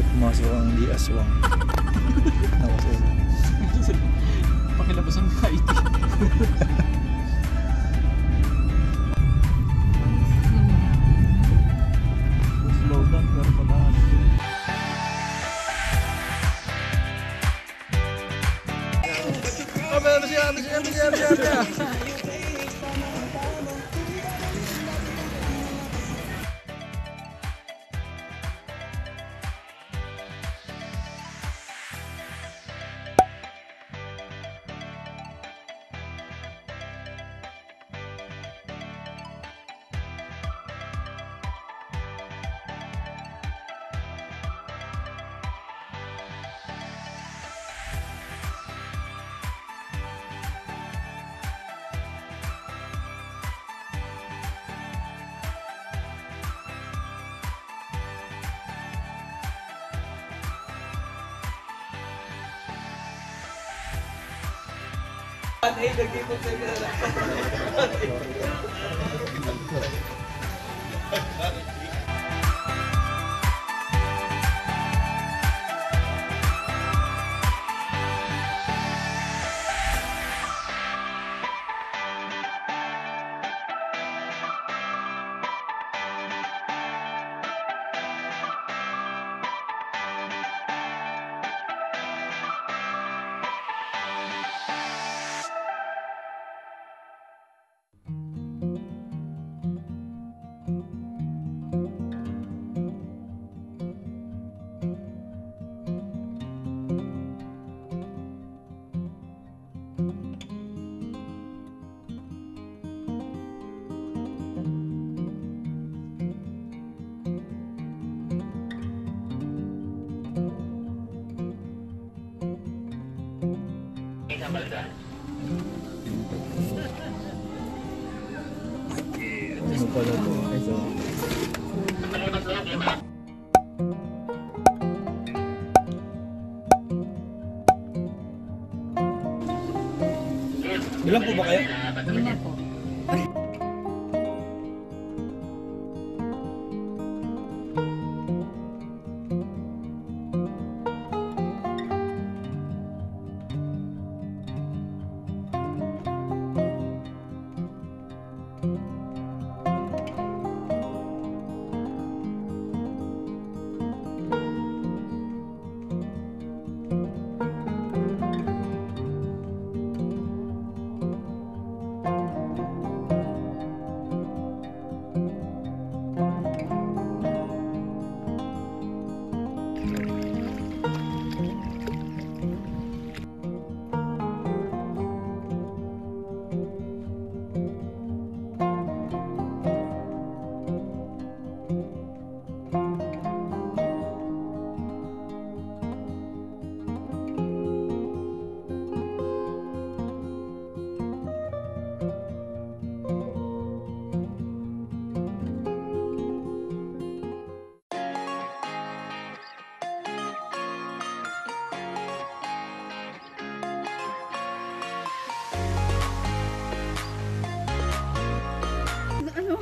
Pumasok ang di aswang. Nakasulang. Pakilabas ang kahit. Slow down pero pataan. Ano siya? Ano pala ito? Ay, so. Ilan po ba kayo? 5 po.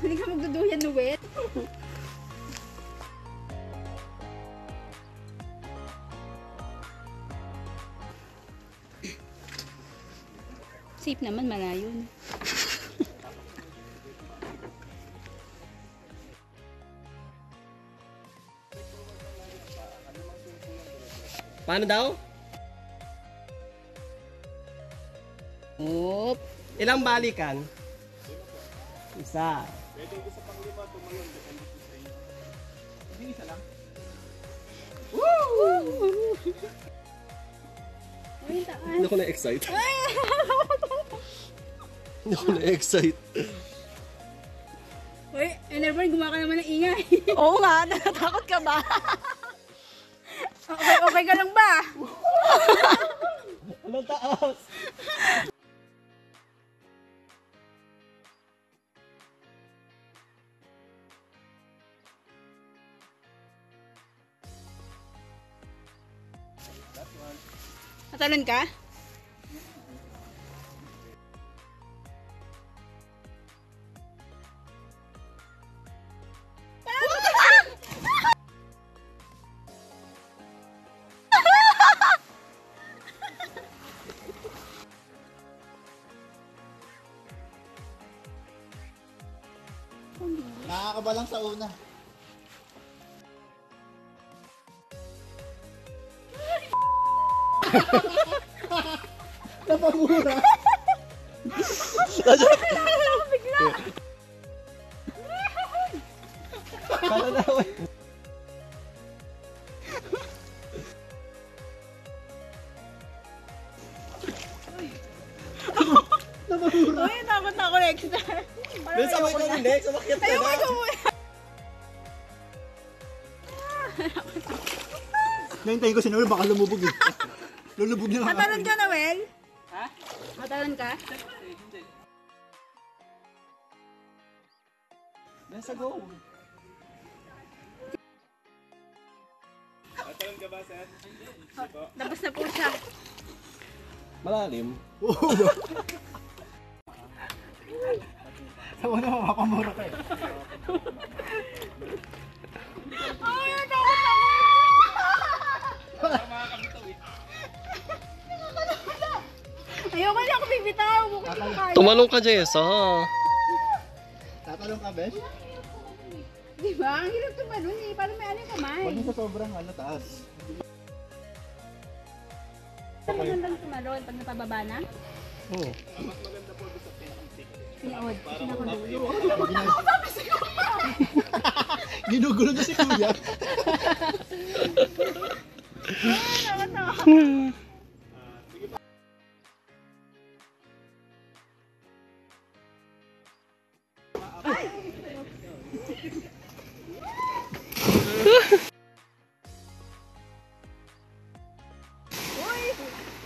Hindi ka magduduyan na wet. Safe naman, malayo na. Paano daw? Oop. Ilang balikan? Isa. Pwede ko sa panglima tumalon. Depende ko sa inyo. Hindi isa lang. Woo! Ay, taas. Hindi ako na-excite. Hindi ako na-excite. Uy, Enerborn, gumawa ka naman ng ingay. Oo nga, natatakot ka ba? Okay ka lang ba? Anong taas? Natalon ka? Nakakaba lang sa una. Napamura. Kala na ako. Uy, takot ako next time. Doon sabay ko rin, next. Umakyat ka Ayoko na. ikaw muna. Nahintayin ko si Noel, baka lumubog eh. Lulubog niya lang Matalon ka, Noel? Ha? Matalon ka? Hindi. Nasa go. Matalon ka ba, sir? Labas na po siya. Malalim. Sa una, mapapamura ka eh. Ay, takot ako! Ayoko na ako bibitaw. Bukod ko kaya. Tumalong ka, Jessa. Tatalong ka, Besh? Diba? Ang hirap tumalon eh. Parang may ano yung kamay. Huwag mo sa sobrang taas. Ang magandang tumalon pag napababa na. Oo. Pinaod. Pinakulo. Ginugulo na si Kuya. Ay, nakatawa. Uy!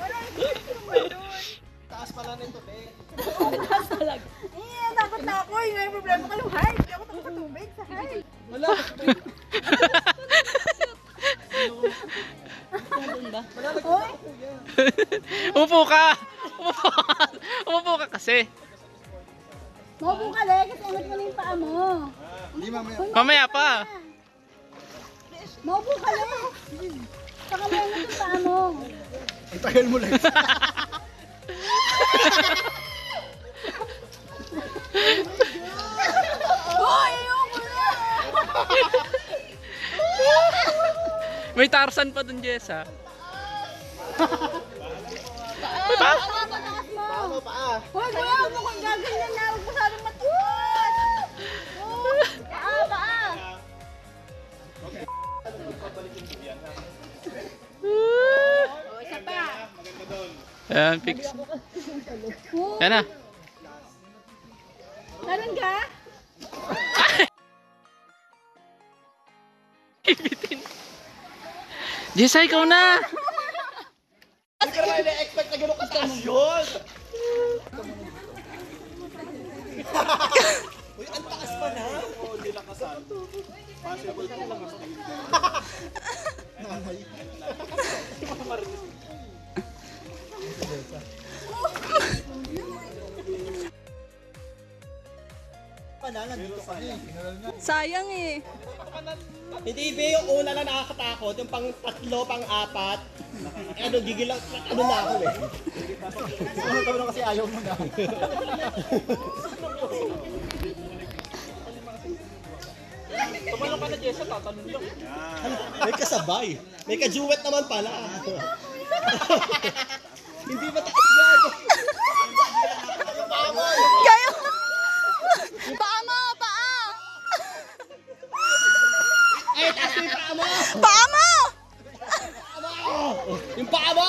Parang tumalon. Taas pala nito, be. Eh, takot na ako. Yung may problema ko yung height. Hindi ako takot sa tubig. Sa height. Wala. Uy! Umupo ka! Umupo ka kasi. Maupo ka le. Kasi angat mo na yung paa mo. Hindi mamaya. Uy, Mamaya pa. Maupo ka le. Saka mo angat yung paa mo. Ang tagal mo lang. Uy! Ayoko na! May Tarzan pa dun, Jessa. Paa! Pataas mo! Paano paa? Huwag mo! Huwag mo kung gaganyan na! Huwag mo masyadong matuot! Paa! Paa! O, isa pa! Ayan, fix. Yan na. Meron ka? Ibitin. Jessa, ikaw na! Hindi ka naman na-expect na gano'ng kataas yun. Uy, ang taas pa na. Hindi lang kasal. Possible ko lang kasi. Nandito ka eh. Sayang eh. Hindi, be, yung una na nakakatakot, yung pang tatlo, pang apat. Ano, gigil lang, ano na ako eh. Ano taon na kasi ayaw mo na. Tumalong ka na, Jessa. Tatanong lang. May kasabay. May ka-duet naman pala. Hindi ba taas gago? Kayo! Paa mo! Paa! Ay, taas mo yung paa mo! Paa mo! Yung paa mo!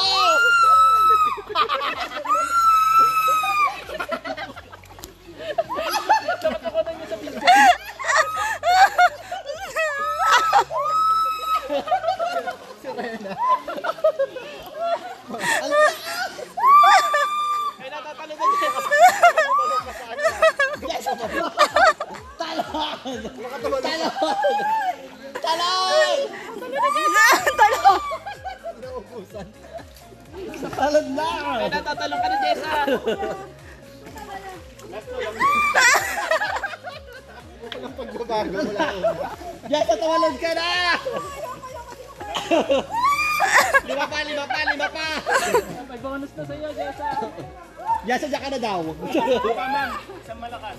Ay, natatalo na, Jessa. Talon! Talo! Talon na! Ay, natatalong ka na, Jessa. Walang pagbabago mula una. Yes, tatawalan ka na! Lima pa, lima pa, lima pa! May bonus na sa'yo, Jessa. Yes, sadya ka na daw. Pa, ma'am. Isang malakas.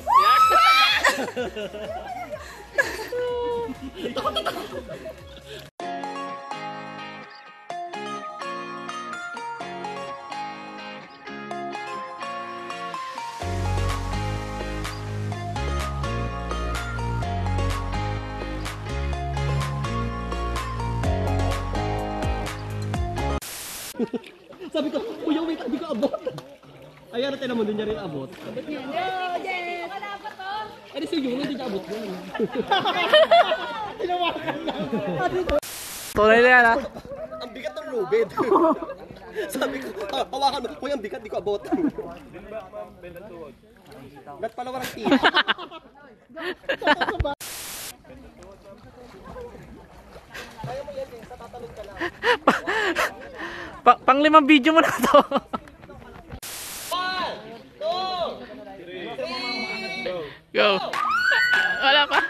Sabi ko, kuya wait, hindi ko abot. Ayan, natin naman din niya rin abot. Wala pa to. Ano si Yuno, hindi niya abot yun. Tunay na yan ha. Ang bigat ng lubid. Sabi ko, hawakan mo, kuya, ang bigat, di ko abot. Ba't pala walang tiyan? Pang-limang video mo na to. 1, 2, 3, Go. Wala pa.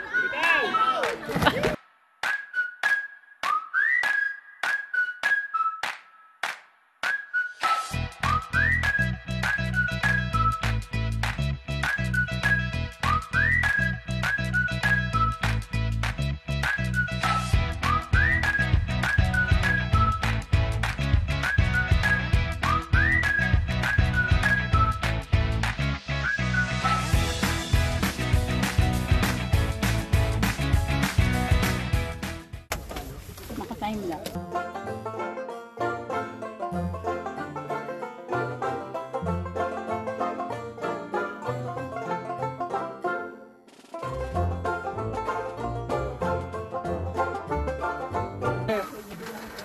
Naka-time lang.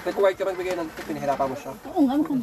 Nag-work ka magbigay ng pinahirapan mo siya. Oo nga, mukhang